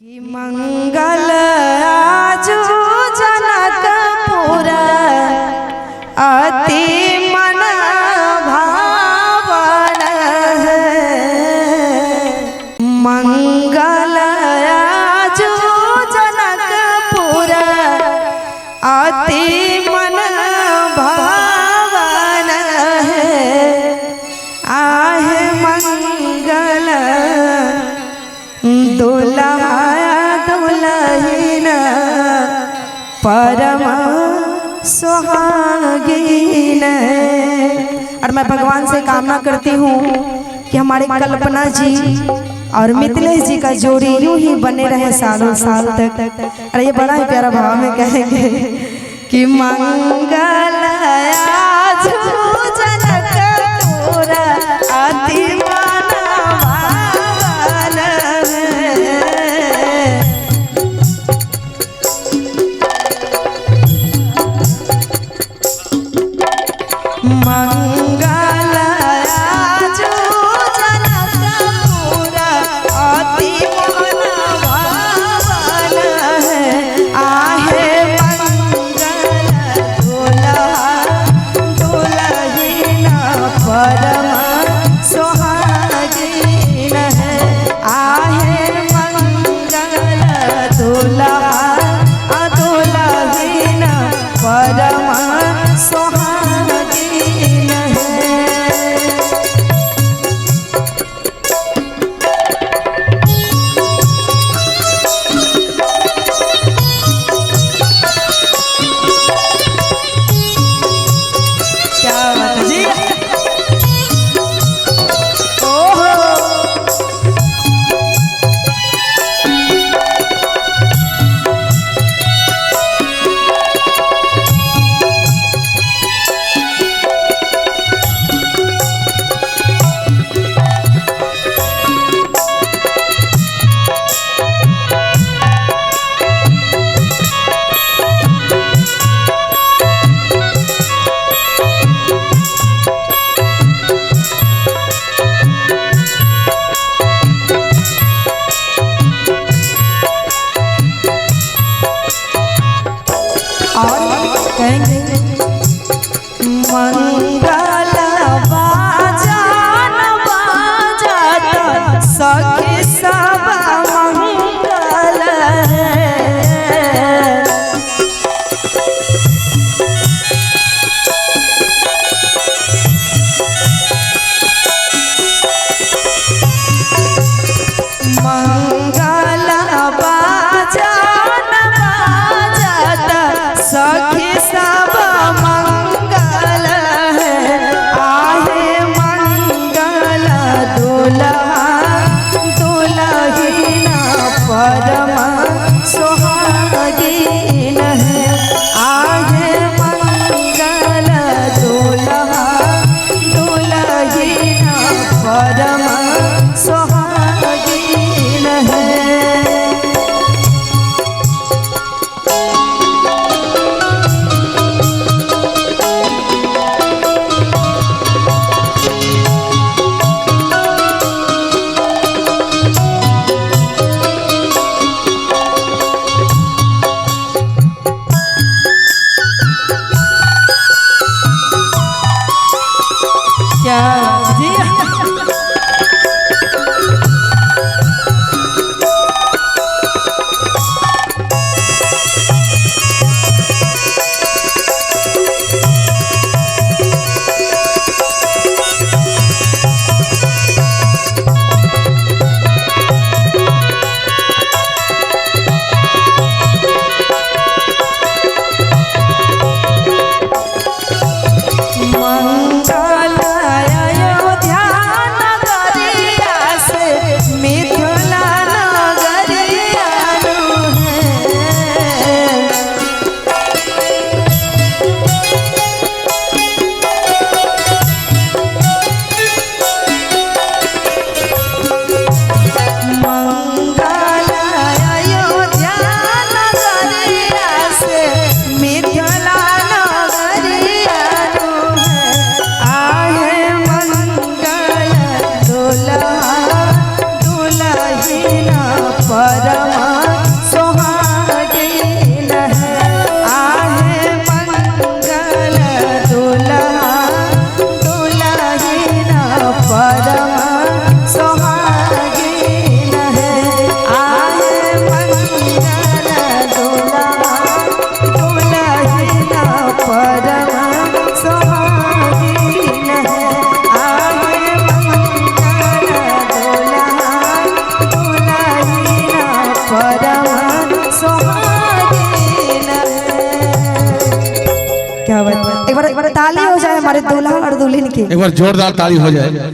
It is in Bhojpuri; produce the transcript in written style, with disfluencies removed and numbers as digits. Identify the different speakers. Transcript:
Speaker 1: कि मंगल आजू जनकपुर अति मन भावन मंगल आजू जनकपुर अति मन भावन आहे मंगल दुल्हा दुल्हन परम सुहागिन। और मैं भगवान से कामना करती हूँ कि हमारे कल्पना जी और मिथिलेश जी का जोड़ी यूं ही बने रहे सालों साल तक। और ये बड़ा ही प्यारा भाव में कहेंगे कि मंगल आजू जनकपुर अति मन भावन मंगल आजू जनकपुर अति मन भावन आहे मंगल दुल्हा दुल्हन परमान सुहागिन है। क्या बात, एक बार ताली हो जाए हमारे दूल्हा और दुल्हन की।
Speaker 2: एक बार जोरदार ताली हो जाए।